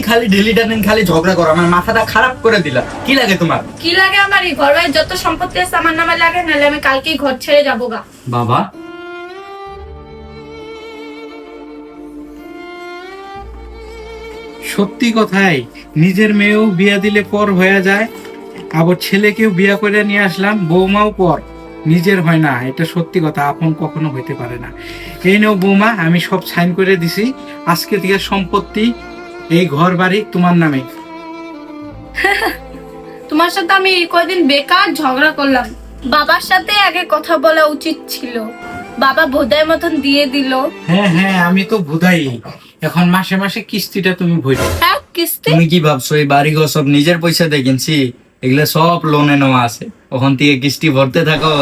খালি ডেলি টানেন, খালি ঝগড়া করো, আমার মাথাটা খারাপ করে দিলা। কি লাগে তোমার? কি লাগে আমার? এই ঘর বাড়ির যত সম্পত্তি আছে আমার নামে লাগে, নাহলে আমি কালকেই ঘর ছেড়ে যাবো গা। বাবা, সত্যি কথাই, নিজের মেয়েও বিয়া দিলে পর হয়ে যায়, আবার ছেলেকেও বিয়া করে নিয়ে আসলাম, বৌমাও পর, নিজের হয় না। এটা সত্যি কথা, আপন কখনো হইতে পারে না। এই নাও বৌমা, আমি সব সাইন করে দিছি, আজকে থেকে সম্পত্তি এই ঘর বাড়ি তোমার নামে। তোমার সাথে আমি এই কয়দিন বেকার ঝগড়া করলাম। বাবার সাথে আগে কথা বলা উচিত ছিল, বাবা ভোদায় মতন দিয়ে দিল। হ্যাঁ হ্যাঁ, আমি তো ভুদাই। এখন মাসে মাসে কিস্তিটা তুমি ভরো। হ্যাঁ, কিস্তি? তুমি কি ভাবছো এই বাড়িঘর সব নিজের পয়সা দিয়ে কিনছি? এগুলো সব লোনে নেওয়া আছে, ওখান থেকে কিস্তি ভরতে থাকো।